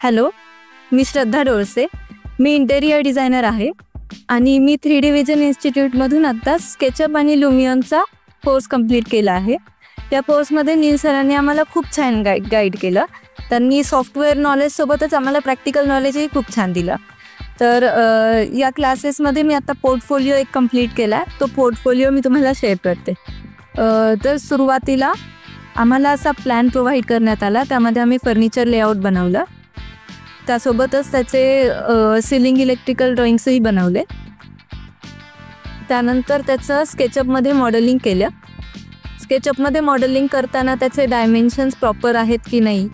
Hello, मी श्रद्धा डोळसे. मी interior designer आहे आणि मी 3D vision इन्स्टिट्यूटमधून आत्ता स्केचअप आणि लुमियनचा कोर्स कंप्लीट केला आहे. त्या कोर्समध्ये नील सरांनी आम्हाला खूप छान गाईड केलं. त्यांनी सॉफ्टवेअर नॉलेजसोबतच आम्हाला प्रॅक्टिकल नॉलेजही खूप छान दिलं. तर या क्लासेसमध्ये मी आता पोर्टफोलिओ एक कंप्लीट केला आहे. तो पोर्टफोलिओ मी तुम्हाला शेअर करते. तर सुरुवातीला आम्हाला असा प्लॅन प्रोव्हाइड करण्यात आला. त्यामध्ये आम्ही फर्निचर लेआउट बनवलं. त्यासोबतच त्याचे सिलिंग इलेक्ट्रिकल ड्रॉइंग्सही बनवले. त्यानंतर त्याचं स्केचअपमध्ये मॉडेलिंग केलं. स्केचअपमध्ये मॉडेलिंग करताना त्याचे डायमेन्शन्स प्रॉपर आहेत की नाही,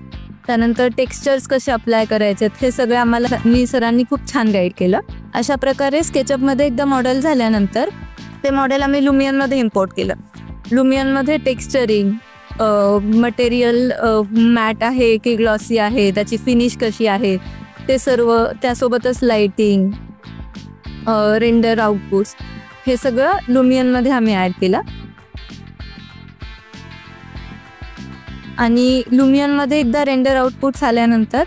त्यानंतर टेक्स्चर्स कसे अप्लाय करायचे हे सगळे आम्हाला नील सरांनी खूप छान गाईड केलं. अशा प्रकारे स्केचअपमध्ये एकदा मॉडेल झाल्यानंतर ते मॉडेल आम्ही लुमियनमध्ये इम्पोर्ट केलं. लुमियनमध्ये टेक्स्चरिंग, मटेरियल मॅट आहे की ग्लॉसी आहे, त्याची फिनिश कशी आहे ते सर्व, त्यासोबतच लाईटिंग, रेंडर आउटपुट्स हे सगळं लुमियनमध्ये आम्ही ॲड केलं. आणि लुमियनमध्ये एकदा रेंडर आउटपुट्स आल्यानंतर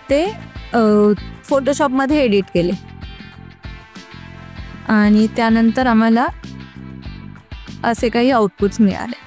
ते फोटोशॉपमध्ये एडिट केले आणि त्यानंतर आम्हाला असे काही आउटपुट्स मिळाले.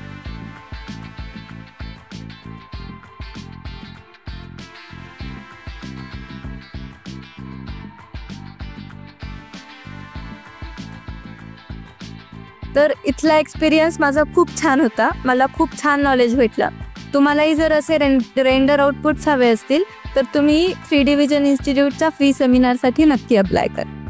तर इथला एक्सपिरियन्स माझा खूप छान होता. मला खूप छान नॉलेज भेटलं. तुम्हालाही जर असे रेंडर आउटपुट्स हवे असतील तर तुम्ही 3D विजन इन्स्टिट्यूटच्या फ्री सेमिनारसाठी नक्की अप्लाय करा.